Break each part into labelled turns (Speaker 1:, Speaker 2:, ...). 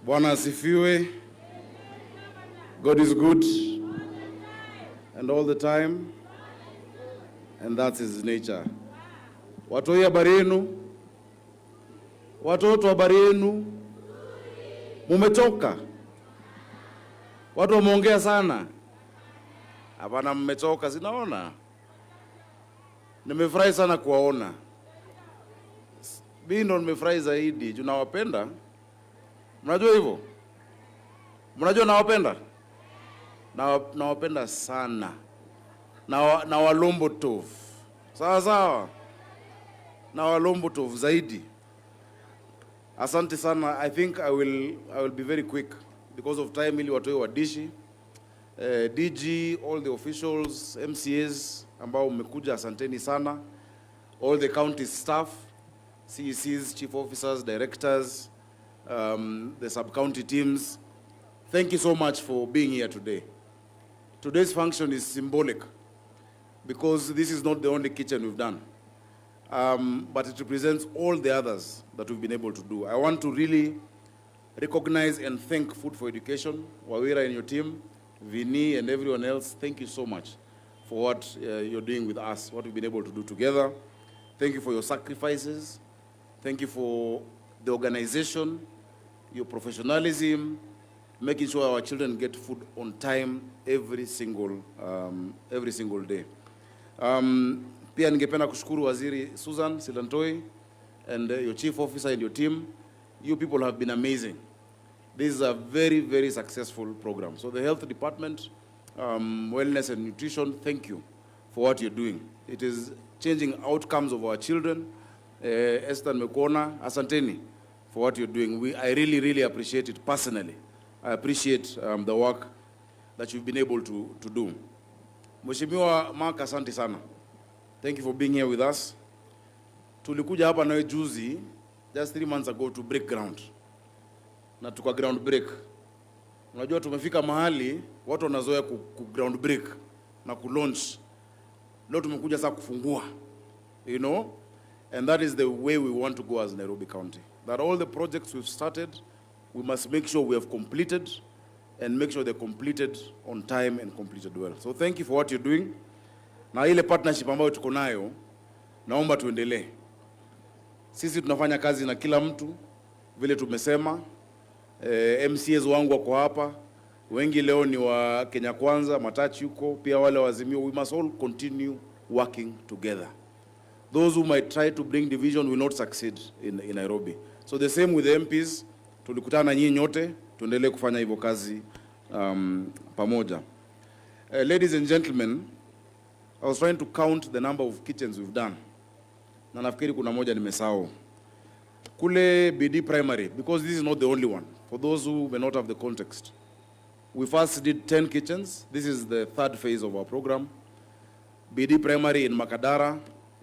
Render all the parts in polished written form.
Speaker 1: Bwana asifiwe. God is good and all the time, and that's his nature. Watoi habari yenu? Watoto habari yenu? Mumetoka? Watu wameongea sana. Hapana, mmetoka, sinaona. Nimefurahi sana kuwaona. Mimi ndo nimefurahi zaidi, tunawapenda. Mnajua hivyo? Mnajua nawapenda? Nawapenda sana. Na walombo tofu. Sawa sawa. Na walombo tofu zaidi. Asante sana. I think I will be very quick because of time. Ili watu wa Dishi, DG, all the officials, MCAs ambao mmekuja, asanteni sana. All the county staff, CECs, chief officers, directors, the sub-county teams, thank you so much for being here today. Today's function is symbolic because this is not the only kitchen we've done, but it represents all the others that we've been able to do. I want to really recognize and thank Food for Education, Wawira and your team, Vini and everyone else. Thank you so much for what you're doing with us, what we've been able to do together. Thank you for your sacrifices. Thank you for the organization, your professionalism, making sure our children get food on time every single day. Pia ningependa kushukuru Waziri Susan Silantoi and your chief officer and your team. You people have been amazing. This is a very, very successful program. So the health department, wellness and nutrition, thank you for what you're doing. It is changing outcomes of our children. Esther Mekona, asanteni for what you're doing. I really, really appreciate it personally. I appreciate the work that you've been able to do. Mheshimiwa Mark, asante sana. Thank you for being here with us. Tulikuja hapa nawe juzi, just 3 months ago, to break ground. Na tuka ground break. Unajua tumefika mahali, watu wanazoea ku ground break na ku launch. Leo tumekuja sasa kufungua. You know? And that is the way we want to go as Nairobi County. That all the projects we've started, we must make sure we have completed and make sure they're completed on time and completed well. So thank you for what you're doing. Na ile partnership ambayo tuko nayo, naomba tuendelee. Sisi tunafanya kazi na kila mtu, vile tumesema. MCAs wangu wako hapa. Wengi leo ni wa Kenya Kwanza, Matachi yuko, pia wale wazimio. We must all continue working together. Those who might try to bring division will not succeed in Nairobi. So the same with the MPs, tulikutana nyinyi nyote, tuendelee kufanya hivyo kazi pamoja. Ladies and gentlemen, I was trying to count the number of kitchens we've done. Na nafikiri kuna moja nimesahau. Kule BD Primary, because this is not the only one. For those who may not have the context. We first did 10 kitchens. This is the 3rd phase of our program. BD Primary in Makadara,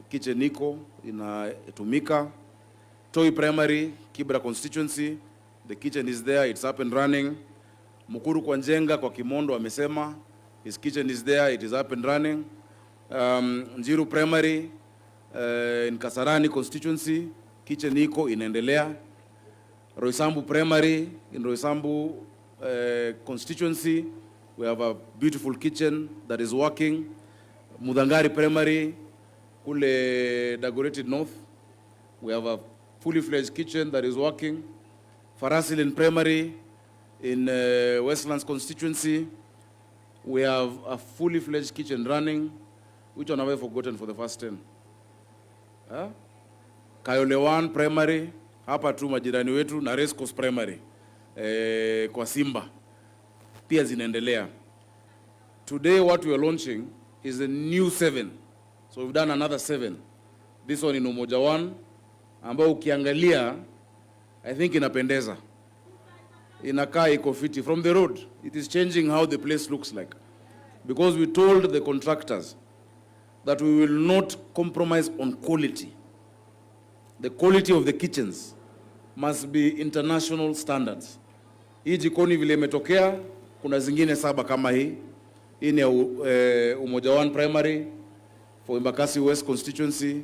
Speaker 1: kitchen Niko inatumika. Toi Primary, Kibra constituency, the kitchen is there, it's up and running. Mukuru kwa Njenga kwa Kimondo amesema, his kitchen is there, it is up and running. Njiru Primary in Kasarani constituency, kitchen Niko inaendelea. Roysambu Primary in Roysambu constituency, we have a beautiful kitchen that is working. Mudangari Primary, kule Dagoretti North, we have a fully fledged kitchen that is working. Farasilin Primary in Westlands constituency, we have a fully fledged kitchen running. Which one have I forgotten for the first 10? Huh? Kayolewan Primary, hapa tu majirani wetu, na Race Course Primary, kwa Simba, pia zinaendelea. Today what we are launching is a new 7. So we've done another 7. This one in Umoja 1, ambao ukiangalia, I think inapendeza. Inakaa iko fiti. From the road, it is changing how the place looks like. Because we told the contractors that we will not compromise on quality. The quality of the kitchens must be international standards. Hii jikoni vile imetokea, kuna zingine 7 kama hii. Hii ni Umoja 1 Primary for Embakasi West constituency.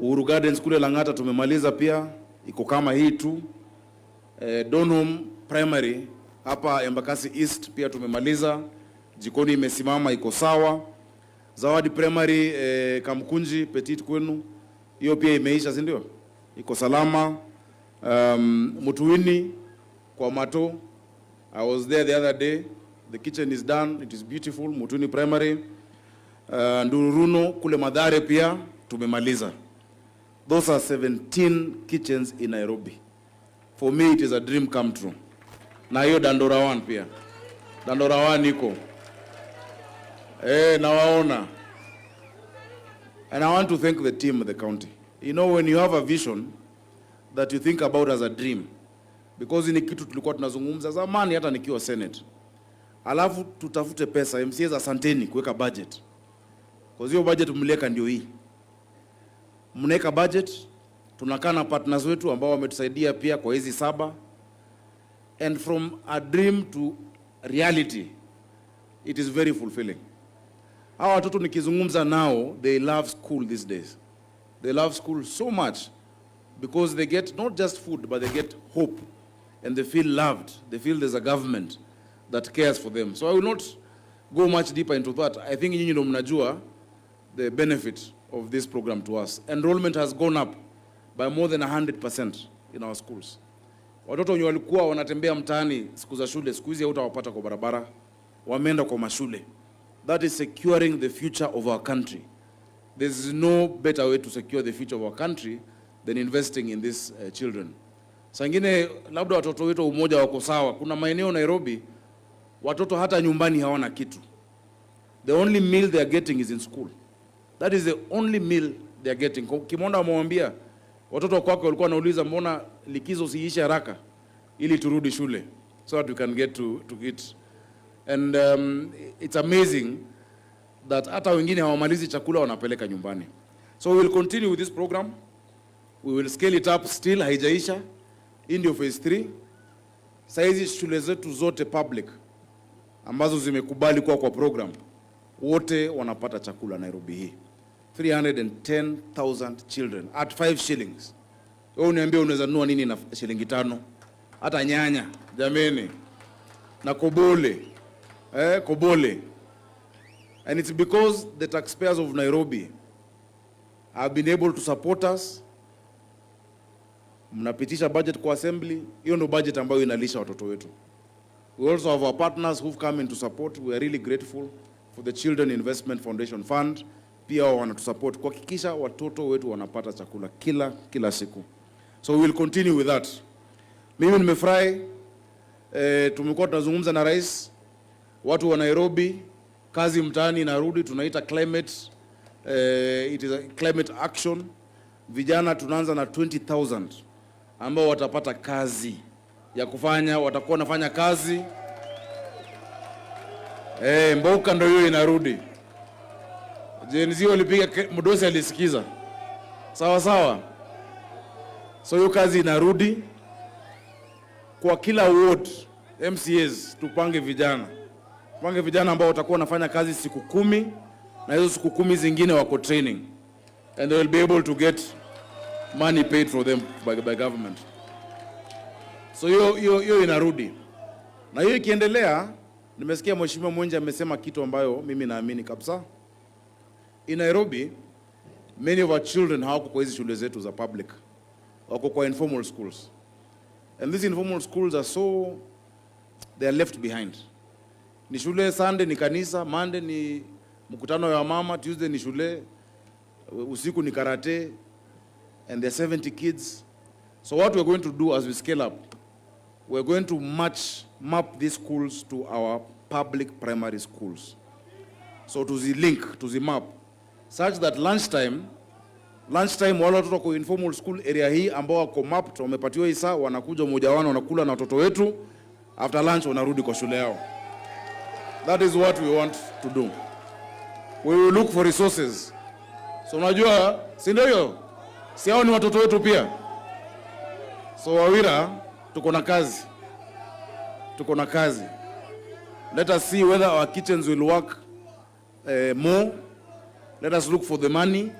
Speaker 1: Uhuru Gardens kule Lang'ata tumemaliza pia, iko kama hii tu. Donholm Primary hapa Embakasi East pia tumemaliza, jikoni imesimama iko sawa. Zawadi Primary Kamkunji Petit kwenu, hiyo pia imeisha, si ndio? Iko salama. Mutuini kwa Mato, I was there the other day. The kitchen is done, it is beautiful. Mutuini Primary. Ndururuno kule Madhare pia tumemaliza. Those are 17 kitchens in Nairobi. For me it is a dream come true. Na hiyo Dandora 1 pia. Dandora 1 iko. Nawaona. And I want to thank the team of the county. You know, when you have a vision that you think about as a dream, because ni kitu tulikuwa tunazungumza zamani hata nikiwa Senate. Alafu tutafute pesa, MCAs asanteni kuweka budget. Kwa hiyo budget mliweka ndio hii. Mnaweka budget, tunakaa na partners wetu ambao wametusaidia pia kwa hizi 7. And from a dream to reality, it is very fulfilling. Hawa watoto nikizungumza nao, they love school these days. They love school so much because they get not just food, but they get hope. And they feel loved. They feel there's a government that cares for them. So I will not go much deeper into that. I think nyinyi ndio mnajua the benefit of this program to us. Enrollment has gone up by more than 100% in our schools. Watoto wenye walikuwa wanatembea mtaani siku za shule, siku hizi hutawapata kwa barabara, wameenda kwa mashule. That is securing the future of our country. There is no better way to secure the future of our country than investing in these children. Sangine labda watoto wetu umoja wako sawa. Kuna maeneo Nairobi watoto hata nyumbani hawana kitu. The only meal they are getting is in school. That is the only meal they are getting. Kimonda amemwambia watoto kwako walikuwa wanauliza mbona likizo siishe haraka ili turudi shule so that we can get to eat. And it's amazing that hata wengine hawamalizi chakula wanapeleka nyumbani. So we will continue with this program. We will scale it up still, haijaisha. Ndio phase 3. Saizi shule zetu zote public ambazo zimekubali kwa program, wote wanapata chakula Nairobi hii. 310,000 children at 5 shillings. Wewe uniambie unaweza nunua nini na shilingi 5? Hata nyanya, jameni. Na kobole. Kobole. And it's because the taxpayers of Nairobi have been able to support us. Mnapitisha budget kwa assembly, hiyo ndio budget ambayo inalisha watoto wetu. We also have our partners who've come in to support. We are really grateful for the Children Investment Foundation Fund. Pia wanatusupport kuhakikisha watoto wetu wanapata chakula kila siku. So we will continue with that. Mimi nimefurahi, tumekuwa tunazungumza na rais, watu wa Nairobi, kazi mtaani inarudi, tunaita climate, it is a climate action. Vijana tunaanza na 20,000 ambao watapata kazi ya kufanya, watakuwa wanafanya kazi. Mboka ndio hiyo inarudi. Jenzi walipiga mdosi alisikiza. Sawa sawa. So hiyo kazi inarudi. Kwa kila ward MCAs tupange vijana. Tupange vijana ambao watakuwa wanafanya kazi siku 10 na hizo siku 10 zingine wako training. And they will be able to get money paid for them by government. So hiyo inarudi. Na hiyo ikiendelea, nimesikia Mheshimiwa Mwenje amesema kitu ambayo mimi naamini kabisa. In Nairobi, many of our children hawako kwa hizi shule zetu za public. Wako kwa informal schools. And these informal schools are they are left behind. Ni shule Sunday ni kanisa, Monday ni mkutano wa mama, Tuesday ni shule, usiku ni karate, and there are 70 kids. So what we're going to do as we scale up, we're going to map these schools to our public primary schools. So to the link, to the map, such that lunchtime wale watoto kwa informal school area hii ambao wako mapped, wamepatiwa hii saa, wanakuja mmoja wao wanakula na watoto wetu, after lunch wanarudi kwa shule yao. That is what we want to do. We will look for resources. So unajua, si ndio hiyo? Si hao ni watoto wetu pia. So Wawira, tuko na kazi. Let us see whether our kitchens will work more. Let us look for the money.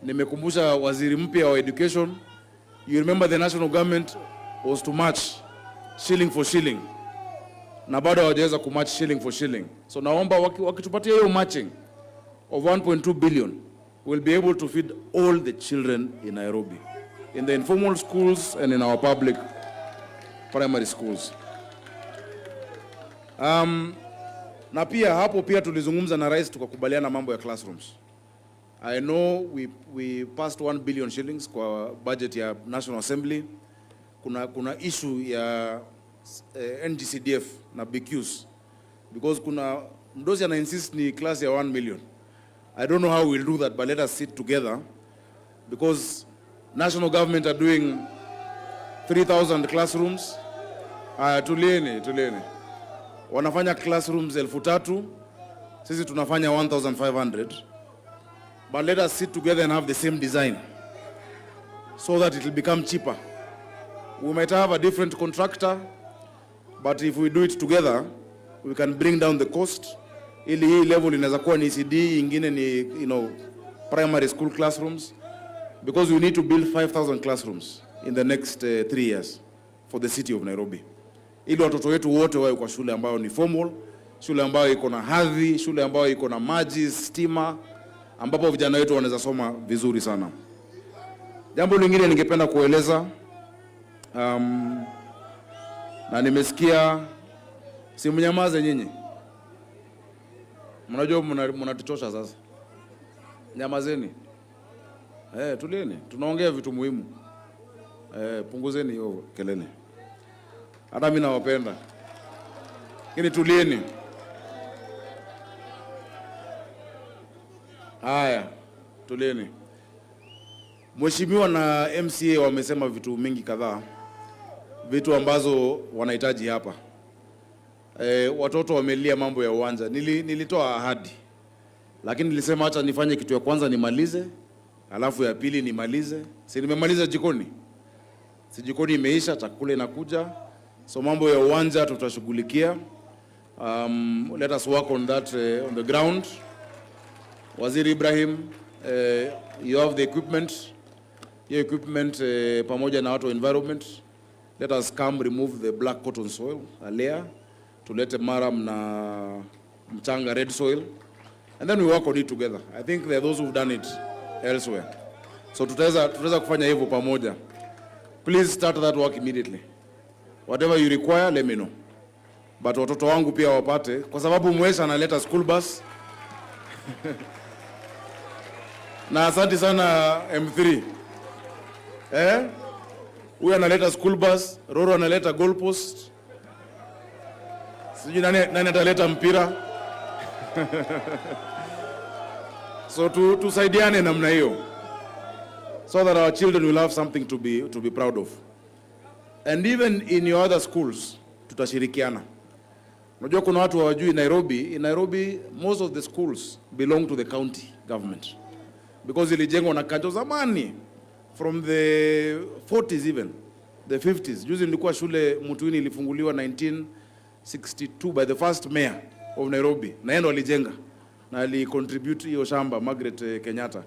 Speaker 1: Nimekumbusha waziri mpya wa education. You remember the national government was to match shilling for shilling, na bado hawajaweza kumatch shilling for shilling. So naomba wakitupatia hiyo matching of 1.2 billion, we'll be able to feed all the children in Nairobi, in the informal schools and in our public primary schools. Na pia hapo pia tulizungumza na rais tukakubaliana mambo ya classrooms. I know we passed 1 billion shillings kwa budget ya National Assembly. Kuna issue ya NGCDF na BQs, because kuna mdozi ana insist ni class ya 1 million. I don't know how we'll do that, but let us sit together, because national government are doing 3,000 classrooms. Tulieni. Wanafanya classrooms 3,000, sisi tunafanya 1,500. But let us sit together and have the same design so that it will become cheaper. We might have a different contractor, but if we do it together, we can bring down the cost. Ili hii level inaweza kuwa ni ECD, ingine ni primary school classrooms, because we need to build 5,000 classrooms in the next 3 years for the city of Nairobi. Ili watoto wetu wote wawe kwa shule ambayo ni formal, shule ambayo iko na hadhi, shule ambayo iko na maji, stima, ambapo vijana wetu wanaweza soma vizuri sana. Jambo lingine ningependa kueleza, na nimesikia, si mnyamaze nyinyi. Mnajua mnatuchosha sasa. Nyamazeni. Tulieni. Tunaongea vitu muhimu. Punguzeni hiyo kelele. Hata mimi nawapenda. Lakini tulieni. Haya, tulieni. Mheshimiwa na MCA wamesema vitu mingi kadhaa, vitu ambazo wanahitaji hapa. Watoto wamelia mambo ya uwanja. Nilitoa ahadi, lakini nilisema acha nifanye kitu ya kwanza nimalize, alafu ya pili nimalize. Si nimemaliza jikoni? Si jikoni imeisha, chakula inakuja. So mambo ya uwanja tutashughulikia. Let us work on that on the ground. Waziri Ibrahim, you have the equipment. Your equipment pamoja na watu wa environment. Let us come remove the black cotton soil, a layer. Tulete maram na mchanga, red soil. And then we work on it together. I think there are those who've done it elsewhere. So tutaweza kufanya hivyo pamoja. Please start that work immediately. Whatever you require, let me know. But watoto wangu pia wapate, kwa sababu Mwesha analeta school bus. Na asante sana M3. Huyu analeta school bus, Roro analeta goal post. Sijui nani ataleta mpira. So tusaidiane namna hiyo, so that our children will have something to be proud of. And even in your other schools, tutashirikiana. Unajua kuna watu hawajui Nairobi. In Nairobi, most of the schools belong to the county government, because ilijengwa na kanjo zamani, from the 40s even, the 50s. Juzi nilikuwa shule Mutuini ilifunguliwa 1962 by the first mayor of Nairobi. Na yeye ndo alijenga na ali contribute hiyo shamba, Margaret Kenyatta.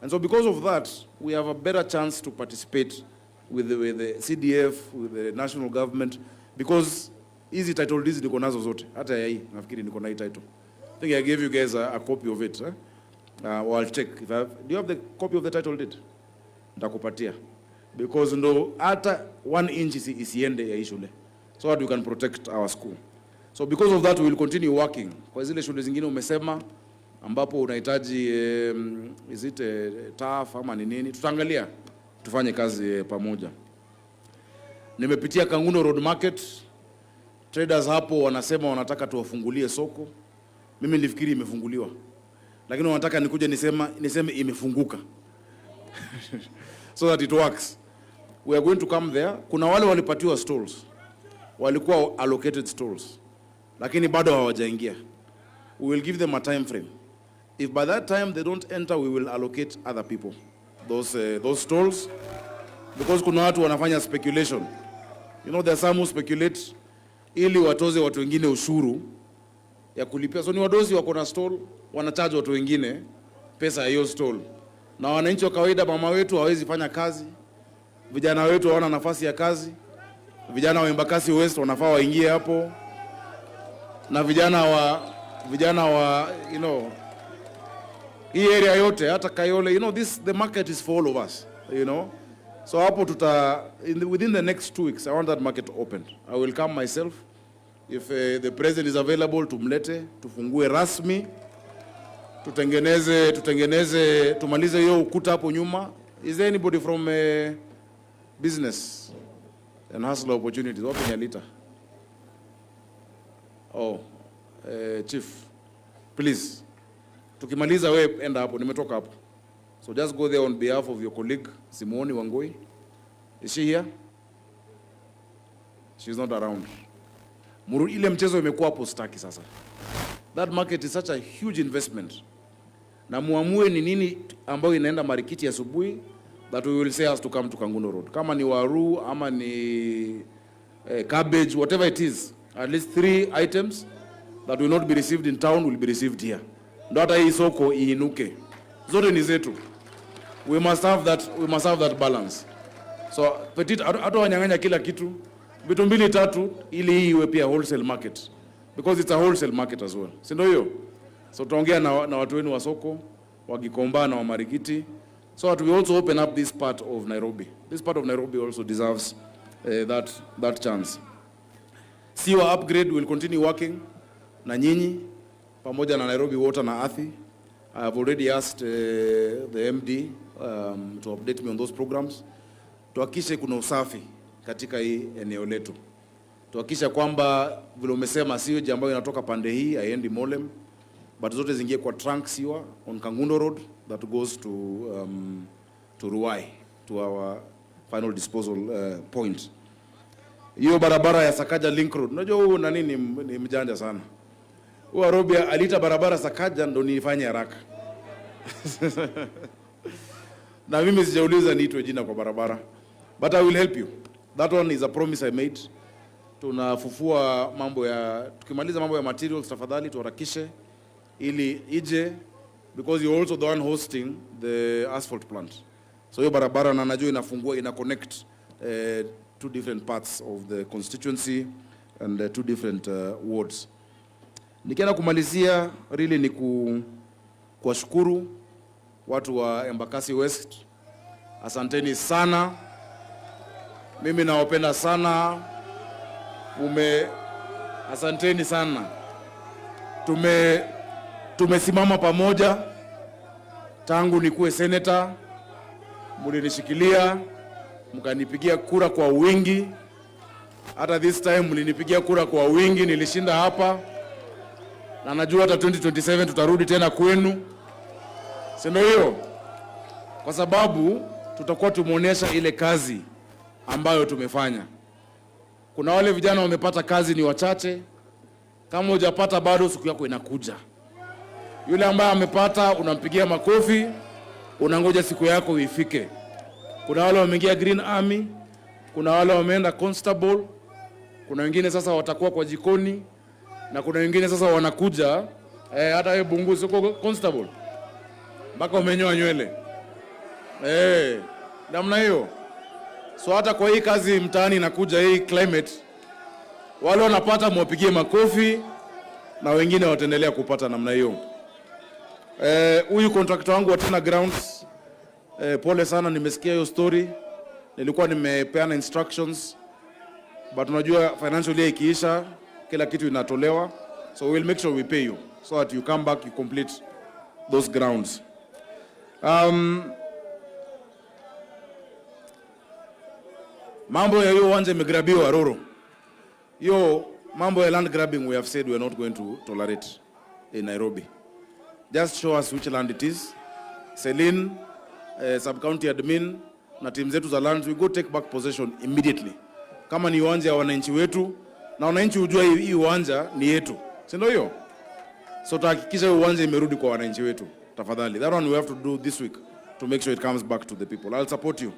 Speaker 1: And so because of that, we have a better chance to participate with the CDF, with the national government, because hizi title deeds niko nazo zote. Hata ya hii nafikiri niko na hii title. I think I gave you guys a copy of it. Well, I'll check. Do you have the copy of the title deed? Nitakupatia. Because ndo hata 1 inch isiende ya hii shule, so that we can protect our school. So because of that we will continue working. Kwa zile shule zingine umesema ambapo unahitaji is it TAF ama ni nini, tutaangalia tufanye kazi pamoja. Nimepitia Kangundo Road Market. Traders hapo wanasema wanataka tuwafungulie soko. Mimi nilifikiri imefunguliwa, lakini wanataka nikuje niseme imefunguka. So that it works. We are going to come there. Kuna wale walipatiwa stalls, walikuwa allocated stalls, lakini bado hawajaingia. We will give them a time frame. If by that time they don't enter, we will allocate other people those stalls, because kuna watu wanafanya speculation. You know, there are some who speculate ili watoze watu wengine ushuru ya kulipia. So ni wadozi wako na stall, wanacharge watu wengine pesa ya hiyo stall. Na wananchi wa kawaida, mama wetu hawezi fanya kazi, vijana wetu hawana nafasi ya kazi. Vijana wa Embakasi West wanafaa waingie hapo, na vijana wa hii area yote, hata Kayole, the market is for all of us, So hapo within the next 2 weeks, I want that market opened. I will come myself. If the president is available, tumlete, tufungue rasmi, tumalize hiyo ukuta hapo nyuma. Is there anybody from business and hustle opportunities? Wapi Nyalita? Oh, chief, please. Tukimaliza we enda hapo, nimetoka hapo. So just go there on behalf of your colleague, Simoni Wangoi. Is she here? She's not around. Ile mchezo imekuwa hapo staki sasa. That market is such a huge investment. Na muamue ni nini ambayo inaenda Marikiti asubuhi, that we will say has to come to Kangundo Road. Kama ni waru, ama ni cabbage, whatever it is, at least 3 items that will not be received in town will be received here. Ndio hata hii soko iinuke. Zote ni zetu. We must have that balance. So petit hata wanyang'anya kila kitu, vitu 2-3 ili hii iwe pia wholesale market, because it's a wholesale market as well. Si ndio hiyo? So tuongea na watu wenu wa soko, wa Gikomba na wa Marikiti, so that we also open up this part of Nairobi. This part of Nairobi also deserves that chance. Siwa upgrade will continue working na nyinyi pamoja na Nairobi Water na Athi. I have already asked the MD to update me on those programs. Tuhakikishe kuna usafi katika hii eneo letu. Tuhakikisha kwamba vile umesema sewage ambayo inatoka pande hii haiendi Molem, but zote zingie kwa trunk siwa on Kangundo Road that goes to Ruai, to our final disposal point. Hiyo barabara ya Sakaja Link Road, unajua huyu nani ni mjanja sana. Nairobi alita barabara Sakaja ndo nifanye haraka. Na mimi sijauliza niitwe jina kwa barabara. But I will help you. That one is a promise I made. Tunafufua tukimaliza mambo ya materials, tafadhali tuharakishe ili ije, because you're also the one hosting the asphalt plant. So hiyo barabara na najua ina connect 2 different parts of the constituency and 2 different wards. Nikienda kumalizia really ni kuwashukuru watu wa Embakasi West. Asanteni sana. Mimi nawapenda sana. Asanteni sana. Tumesimama pamoja tangu nikuwe senator, mlinishikilia, mkanipigia kura kwa wingi. Hata this time mlinipigia kura kwa wingi, nilishinda hapa. Na najua hata 2027 tutarudi tena kwenu. Si ndio hiyo? Kwa sababu tutakuwa tumeonyesha ile kazi ambayo tumefanya. Kuna wale vijana wamepata kazi ni wachache. Kama hujapata bado siku yako inakuja. Yule ambaye amepata unampigia makofi, unangoja siku yako ifike. Kuna wale wameingia Green Army, kuna wale wameenda constable, kuna wengine sasa watakuwa kwa jikoni, na kuna wengine sasa wanakuja hata wewe bunguzi uko constable mpaka umenyoa nywele namna hiyo. So hata kwa hii kazi mtaani inakuja hii climate, wale wanapata mwapigie makofi na wengine wataendelea kupata namna hiyo. Huyu contractor wangu wa Tena Grounds, pole sana, nimesikia hiyo story. Nilikuwa nimepeana instructions, but unajua financial year ikiisha kila kitu inatolewa, so we'll make sure we pay you so that you come back, you complete those grounds. Mambo ya hiyo uwanja imegrabiwa Roro. Hiyo mambo ya land grabbing, we have said we are not going to tolerate in Nairobi. Just show us which land it is. Celine, sub-county admin, na team zetu za lands, we go take back possession immediately. Kama ni uwanja wa wananchi wetu, na wananchi ujua hii uwanja ni yetu. Si ndio hiyo? So tahakikisha uwanja imerudi kwa wananchi wetu. Tafadhali. That one we have to do this week to make sure it comes back to the people. I'll support you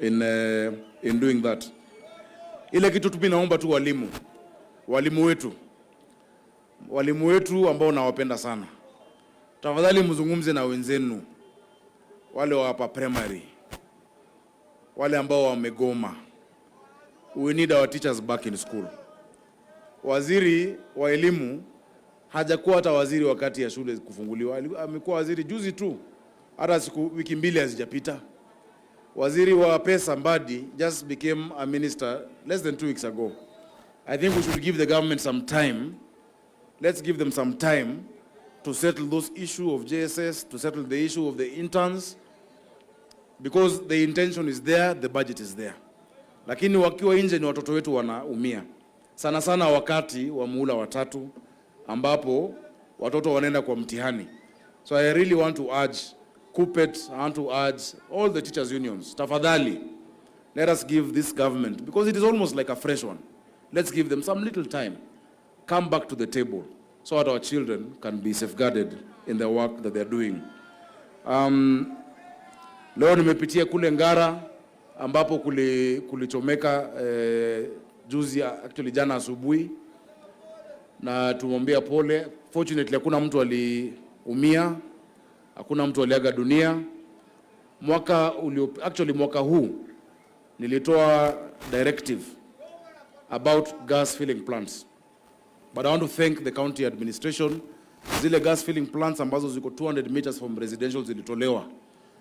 Speaker 1: in doing that. Ile kitu tu naomba tu walimu wetu ambao nawapenda sana. Tafadhali mzungumze na wenzenu wale wa hapa primary, wale ambao wamegoma, we need our teachers back in school. Waziri wa elimu hajakuwa hata waziri wakati ya shule kufunguliwa. Amekuwa waziri juzi tu, hata wiki mbili hazijapita. Waziri wa pesa Mbadi just became a minister less than 2 weeks ago. I think we should give the government some time. Let's give them some time to settle those issue of JSS, to settle the issue of the interns, because the intention is there, the budget is there. Lakini wakiwa nje ni watoto wetu wanaumia. Sana sana wakati wa muhula wa 3 ambapo watoto wanaenda kwa mtihani. So I really want to urge KUPPET, I want to urge all the teachers unions, tafadhali, let us give this government, because it is almost like a fresh one, let's give them some little time, come back to the table, so that our children can be safeguarded in the work that they are doing. Leo nimepitia kule Ngara, ambapo kulichomeka juzi, actually jana asubuhi, na tumwambia pole. Fortunately hakuna mtu aliumia, hakuna mtu aliaga dunia. Mwaka huu nilitoa directive about gas filling plants, but I want to thank the county administration. Zile gas filling plants ambazo ziko 200 meters from residential zilitolewa.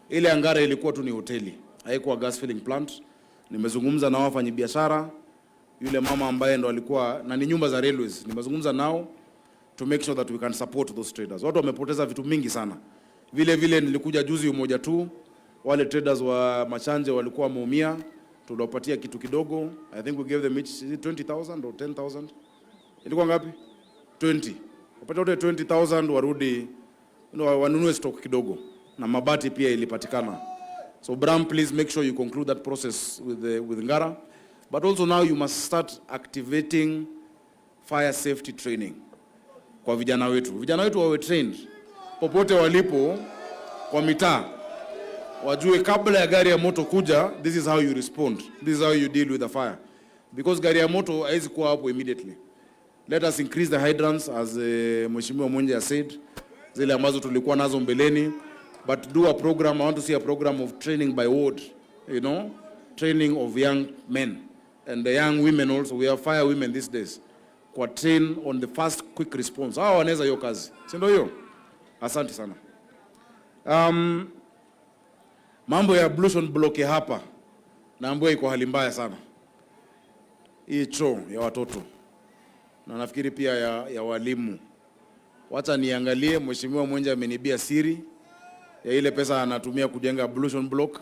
Speaker 1: Ile Ngara ilikuwa tu ni hoteli, haikuwa gas filling plant. Nimezungumza na wafanyabiashara, yule mama ambaye ndo alikuwa na ni nyumba za railways, nimezungumza nao to make sure that we can support those traders. Watu wamepoteza vitu mingi sana. Vile nilikuja juzi umoja tu, wale traders wa Machanje walikuwa wameumia, tuliwapatia kitu kidogo. I think we gave them each 20,000 or 10,000. Ilikuwa ngapi? 20. Wapatia wote 20,000 warudi, wanunue stock kidogo. Na mabati pia ilipatikana. So Bram, please make sure you conclude that process with Ngara. But also now you must start activating fire safety training kwa vijana wetu. Vijana wetu wawe trained popote walipo kwa mitaa. Wajue kabla ya gari ya moto kuja, this is how you respond. This is how you deal with the fire. Because gari ya moto haizi kuwa hapo immediately. Let us increase the hydrants, as Mheshimiwa Mwenje has said, zile ambazo tulikuwa nazo mbeleni. But do a program, I want to see a program of training by ward, training of young men. And the young women also, we have fire women these days. Kwa train on the fast quick response. Hawa wanaweza hiyo kazi. Si ndio hiyo? Asante sana. Mambo ya ablution block hapa naambiwa iko hali mbaya sana. Hii choo ya watoto. Na nafikiri pia ya walimu. Wacha niangalie, Mheshimiwa Mwenje amenibia siri ya ile pesa anatumia kujenga ablution block.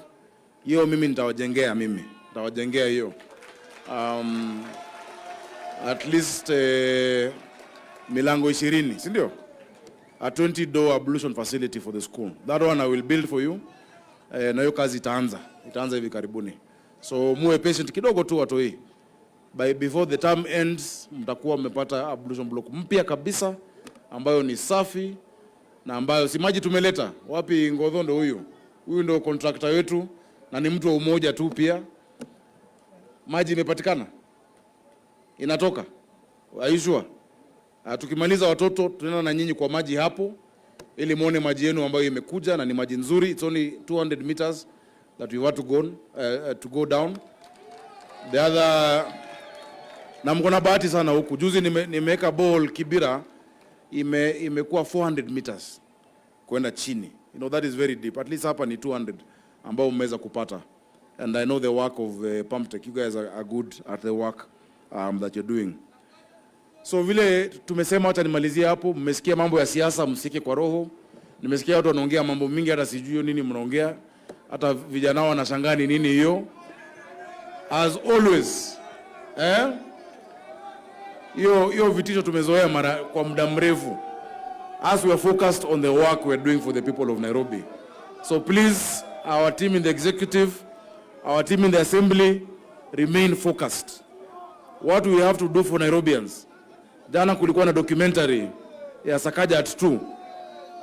Speaker 1: Hiyo mimi nitawajengea hiyo. At least milango 20, si ndio? A 20-door ablution facility for the school. That one I will build for you. Na hiyo kazi itaanza hivi karibuni. So muwe patient kidogo tu watu hii. Before the term ends, mtakuwa mmepata ablution block mpya kabisa ambayo ni safi na ambayo si maji tumeleta. Wapi Ngodhondo huyu? Huyu ndio contractor wetu na ni mtu wa umoja tu pia. Maji imepatikana? Inatoka? Are you sure? Tukimaliza watoto tunaenda na nyinyi kwa maji hapo ili muone maji yenu ambayo imekuja na ni maji nzuri. It's only 200 meters that we want to go down. The other, na mkona bahati sana huku. Juzi nimeweka ball Kibira imekuwa 400 meters kwenda chini. That is very deep. At least hapa ni 200 ambao mmeweza kupata. And I know the work of Pumptech. You guys are good at the work that you're doing. So vile tumesema, hata nimalizie hapo. Mmesikia mambo ya siasa, msike kwa roho. Nimesikia watu wanaongea mambo mingi, hata sijui nini mnaongea. Hata vijana wanashangaa ni nini hiyo. As always, hiyo vitisho tumezoea kwa muda mrefu. As we are focused on the work we are doing for the people of Nairobi. So please, our team in the executive, our team in the assembly, remain focused. What we have to do for Nairobians. Jana kulikuwa na documentary ya Sakaja at 2.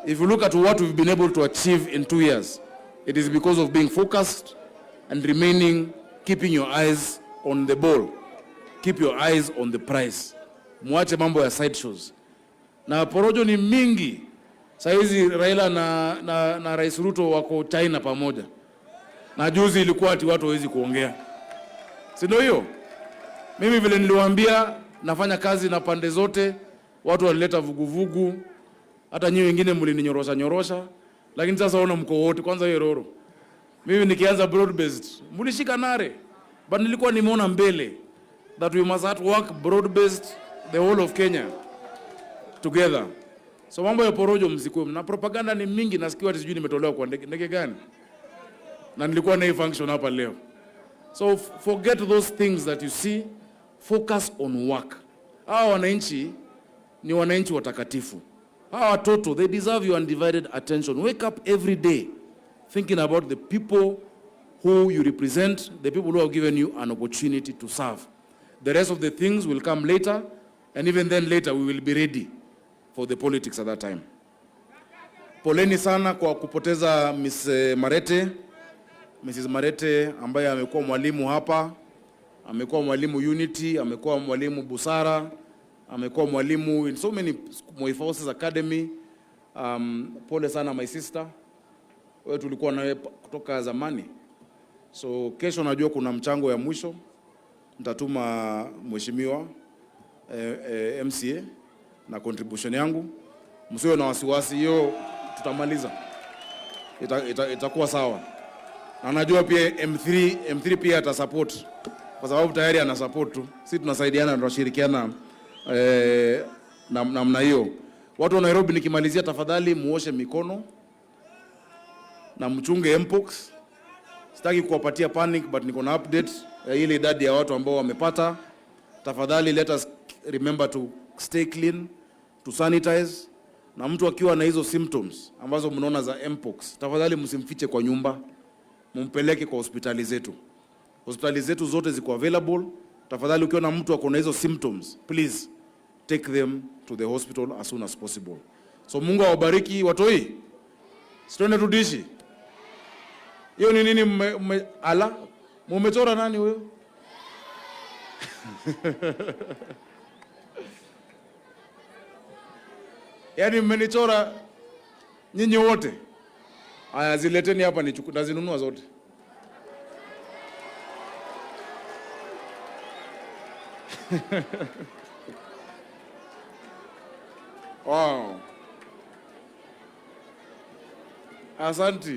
Speaker 1: If you look at what we've been able to achieve in 2 years, it is because of being focused and keeping your eyes on the ball. Keep your eyes on the prize. Mwache mambo ya side shows. Na porojo ni mingi. Saizi Raila na Rais Ruto wako China pamoja. Na juzi ilikuwa ati watu hawezi kuongea. Si ndio hiyo? Mimi vile niliwaambia nafanya kazi na pande zote, watu walileta vuguvugu, hata nyinyi wengine mlininyorosha, lakini sasa ona mko wote. Kwanza hiyo Roro, mimi nikianza broad based mlishika nare, but nilikuwa nimeona mbele that we must have to work broad based the whole of Kenya together. So mambo ya porojo msikuwe, na propaganda ni mingi. Nasikia ati sijui nimetolewa kwa ndege gani, na nilikuwa na hii function hapa leo. So forget those things that you see, focus on work. Hawa wananchi ni wananchi watakatifu. Hawa watoto, they deserve your undivided attention. Wake up every day thinking about the people who you represent, the people who have given you an opportunity to serve. The rest of the things will come later, and even then later we will be ready for the politics at that time. Poleni sana kwa kupoteza Mrs. Marete ambaye amekuwa mwalimu hapa, amekuwa mwalimu Unity, amekuwa mwalimu Busara, amekuwa mwalimu in so many Moi Forces Academy. Pole sana my sister. Wewe tulikuwa nawe kutoka zamani. So kesho najua kuna mchango ya mwisho. Nitatuma mheshimiwa MCA na contribution yangu. Msiwe na wasiwasi, hiyo tutamaliza. Itakuwa sawa. Na najua pia M3 pia atasupport, kwa sababu tayari ana support tu. Sisi tunasaidiana na tunashirikiana namna hiyo. Watu wa Nairobi, nikimalizia, tafadhali muoshe mikono na mchunge mpox. Sitaki kuwapatia panic, but niko na update ya ile idadi ya watu ambao wamepata. Tafadhali let us remember to stay clean, to sanitize. Na mtu akiwa na hizo symptoms ambazo mnaona za mpox, tafadhali msimfiche kwa nyumba, mumpeleke kwa hospitali zetu. Hospitali zetu zote ziko available. Tafadhali ukiona mtu ako na hizo symptoms, please take them to the hospital as soon as possible. So Mungu awabariki watoi. Sitwende tu Dishi. Hiyo ni nini ala? Mumechora nani huyo? Yaani mmenichora nyinyi wote. Aya, zileteni hapa nazinunua zote. Wow. Asante.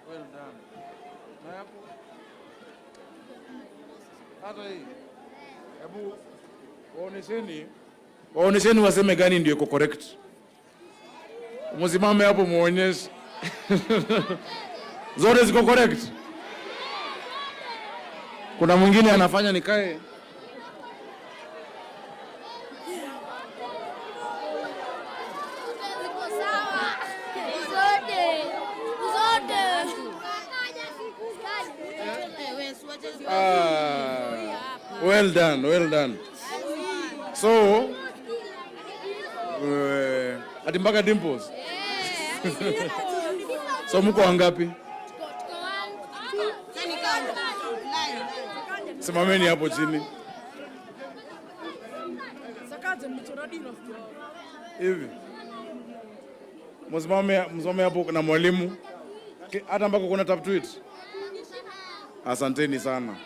Speaker 1: Well done. Na hapo. Hata hii. Hebu waonesheni waseme gani ndio iko correct. Msimame hapo muonyeshe. Zote ziko correct. Kuna mwingine anafanya nikae. Well done, well done. So, ati mpaka dimples. So mko wangapi? Simameni hapo chini. Sakaja mchoradi rafiki. Hivi. Msimame hapo na mwalimu. Hata mpaka kuna tap tweet. Asanteni sana.